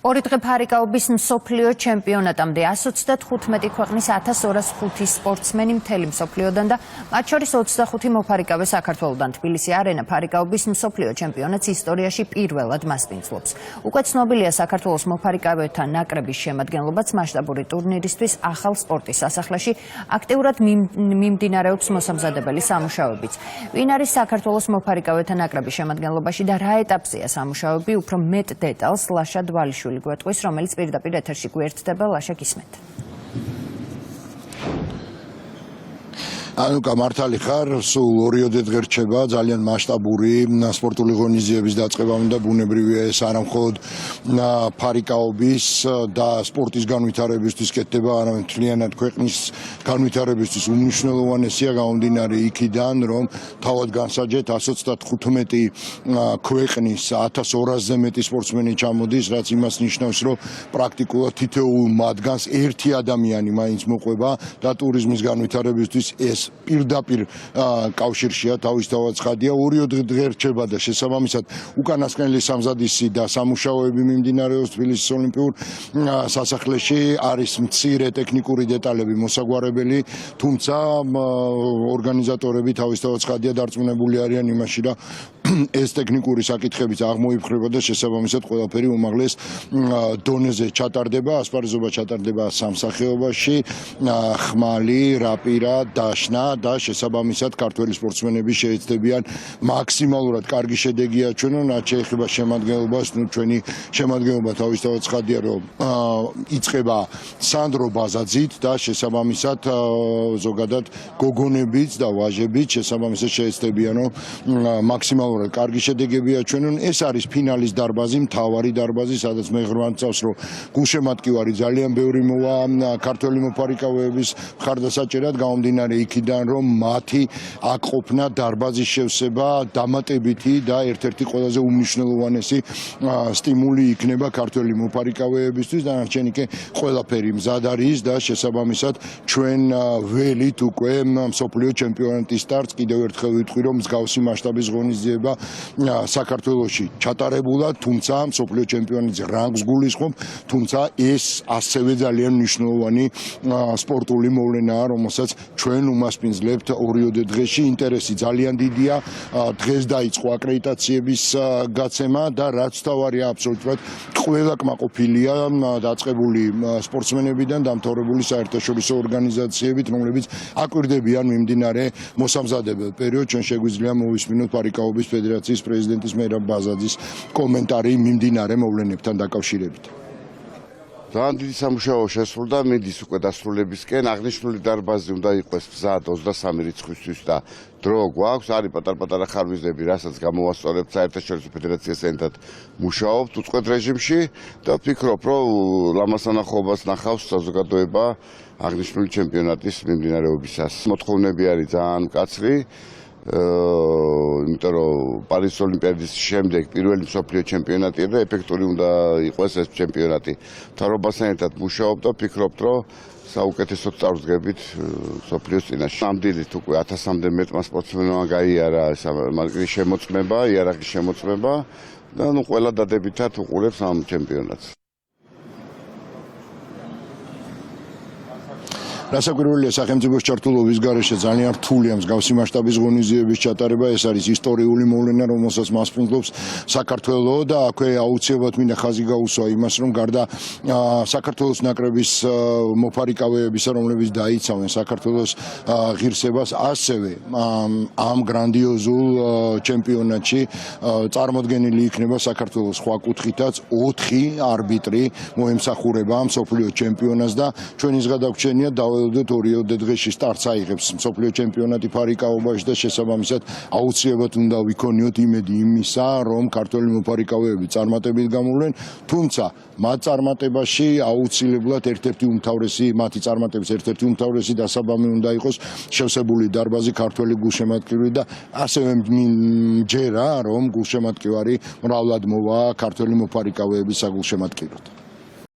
ორი დღე ფარიკაობის მსოფლიო ჩემპიონატამდე 135 ქვეყნის 1205 სპორტსმენი მთელი მსოფლიოდან და მათ შორის 25 მოფარიკავე საქართველოდან. თბილისი არენა ფარიკაობის მსოფლიო ჩემპიონატს ისტორიაში პირველად მასპინძლობს. უკვე ცნობილია საქართველოს მოფარიკავეთა ნაკრების შემადგენლობაც მასშტაბური ტურნირისთვის ახალ სპორტის სასახლეში აქტიურად მიმდინარეობს მოსამზადებელი სამუშაოებიც. ვინ არის საქართველოს მოფარიკავეთა ნაკრების შემადგენლობაში და რა ეტაპზეა სამუშაოები, უფრო მეტ დეტალს ლაშა დვალიშვილი გვეტყვის, რომელიც პირდაპირ ეთერში გვერდდება. ლაშა, გისმენთ. ანუკა, მართალი ხარ, სულ 2 დღე რჩება ძალიან მასშტაბური სპორტული ღონისძიების დაწყებამდე და ბუნებრივია ეს არა მხოლოდ ფარიკაობის და სპორტის განვითარებისთვის კეთდება, არამედ მთლიანად ქვეყნის განვითარებისთვის უმნიშვნელოვანესია, გამომდინარე იქიდან, რომ თავად განსაჯეთ 135 ქვეყნის 1200-ზე მეტი სპორტსმენი ჩამოდის, რაც იმას ნიშნავს, რომ პრაქტიკულად თითოეულ მათგანს ერთი ადამიანი მაინც მოყვება და ტურიზმის განვითარებისთვის ეს პირდაპირ კავშირშია, თავისთავად ცხადია. 2 დღე რჩება და შესაბამისად უკანასკნელი სამზადისი და სამუშაოები მიმდინარეობს თბილისის ოლიმპიურ სასახლეში. არის მცირე ტექნიკური დეტალები მოსაგვარებელი, თუმცა ორგანიზატორები თავისთავად ცხადია დარწმუნებული არიან იმაში, რომ ეს ტექნიკური საკითხებიც აღმოიფხრება და შესაბამისად ყველაფერი უმაღლეს დონეზე ჩატარდება. ასპარეზობა ჩატარდება სამსახეობაში: ხმალი, რაპირა, დაშნა და შესაბამისად ქართველი სპორტსმენები შეეცდებიან მაქსიმალურად კარგი შედეგი აჩვენონ, რაც შეეხება შემადგენლობას. ჩვენი შემადგენლობა თავისთავად ცხადია, რომ იწყება სანდრო ბაზაძით და შესაბამისად ზოგადად გოგონებიც და ვაჟებიც შესაბამისად შეეცდებიან, რომ მაქსიმალურად კარგი შედეგები აჩვენონ. ეს არის ფინალის დარბაზი, მთავარი დარბაზი, სადაც მე ღვთავს, რომ გულშემატკივარი ძალიან ბევრი მოვა ქართველი მოფარიკავეების მხარდასაჭერად, გამომდინარე იქიდან, რომ მათი აქ ყოფნა დარბაზის შევსება დამატებითი და ერთ-ერთი ყველაზე უმნიშვნელოვანესი სტიმული იქნება ქართველი მოფარიკავეებისთვის. დანარჩენი კი ყველაფერი მზად არის და შესაბამისად ჩვენ ველით უკვე მსოფლიო ჩემპიონატის სტარტს. კიდევ ერთხელ ვიტყვი, რომ მსგავსი მასშტაბის ღონისძიება საქართველოში ჩატარებულა, თუმცა მსოფლიო ჩემპიონატის რანგს გულისხმობ, თუმცა ეს ასევე ძალიან მნიშვნელოვანი სპორტული მოვლენაა, რომელსაც ჩვენ უმასპინძლებთ 2 დღეში. ინტერესი ძალიან დიდია. დღეს დაიწყო აკრედიტაციების გაცემა და რაც თავარია, აბსოლუტურად ყველა კმაყოფილია დაწყებული სპორტსმენებიდან დამთავრებული საერთაშორისო ორგანიზაციებით, რომლებიც აკვირდებიან მიმდინარე მოსამზადებელ პერიოდს. ჩვენ შეგვიძლია მოვისმინოთ ფარიკაობის ფედერაციის პრეზიდენტის მერაბ ბაზაძის კომენტარი მიმდინარე მოვლენებთან დაკავშირებით. ძალიან დიდი სამუშაო შესრულდა, მიდის უკვე დასრულებისკენ. აღნიშნული დარბაზი უნდა იყოს მზად 23 რიცხვისთვის და დრო გვაქვს. არის პატარ-პატარა ხარვიზები, რასაც გამოვასწორებთ საერთაშორისო ფედერაციას ენდად მუშაობთ უწყვეტ რეჟიმში და ვფიქრობ, რომ ლამასანახაობას ნახავს საზოგადოება აღნიშნული ჩემპიონატის მიმდინარეობისას. მოთხოვნები არის ძალიან მკაცრი. იმიტომ რომ პარიზის ოლიმპიადის შემდეგ პირველი მსოფლიო ჩემპიონატია და ეფექტური უნდა იყოს ეს ჩემპიონატი. მთავრობასთან ერთად მუშაობ და ვფიქრობთ, რომ საუკეთესოდ წარვდგებით მსოფლიოს წინაშე. ნამდვილად უკვე 1000-მდე მეტმა სპორტსმენმა გაიარა მარკის შემოწმება, იარაღის შემოწმება და ყველა დადებითად უყურებს ამ ჩემპიონატს. რასაკვირველია, სახელმწიფოს ჩართულობის გარეშე ძალიან რთულია მსგავსი მასშტაბის ღონისძიების ჩატარება. ეს არის ისტორიული მოვლენა, რომელსაც მასპინძლობს საქართველო და აქვე აუცილებლად მინდა ხაზი გაუსვა იმას, რომ გარდა საქართველოს ნაკრების მოფარიკავეებისა, რომლებიც დაიცავენ საქართველოს ღირსებას, ასევე ამ გრანდიოზულ ჩემპიონატში წარმოდგენილი იქნება საქართველოს სხვა კუთხითაც 4 არბიტრი მოემსახურება მსოფლიო ჩემპიონატს და ჩვენი ზღადაგვრჩენია 2 დღეში სტარტს აიღებს მსოფლიო ჩემპიონატი ფარიკაობაში და შესაბამისად აუცილებლად უნდა ვიქონიოთ იმედი იმისა, რომ ქართველი მოფარიკავეები წარმატებით გამოვლენ, თუმცა მათ წარმატებაში აუცილებლად მათი წარმატების ერთ-ერთი უმთავრესი დასაბამი უნდა იყოს შევსებული დარბაზი, ქართველი გულშემატკივარი და ასევე მჯერა, რომ გულშემატკივარი მრავლად მოვა ქართველი მოფარიკავეების საგულშემატკივროდ.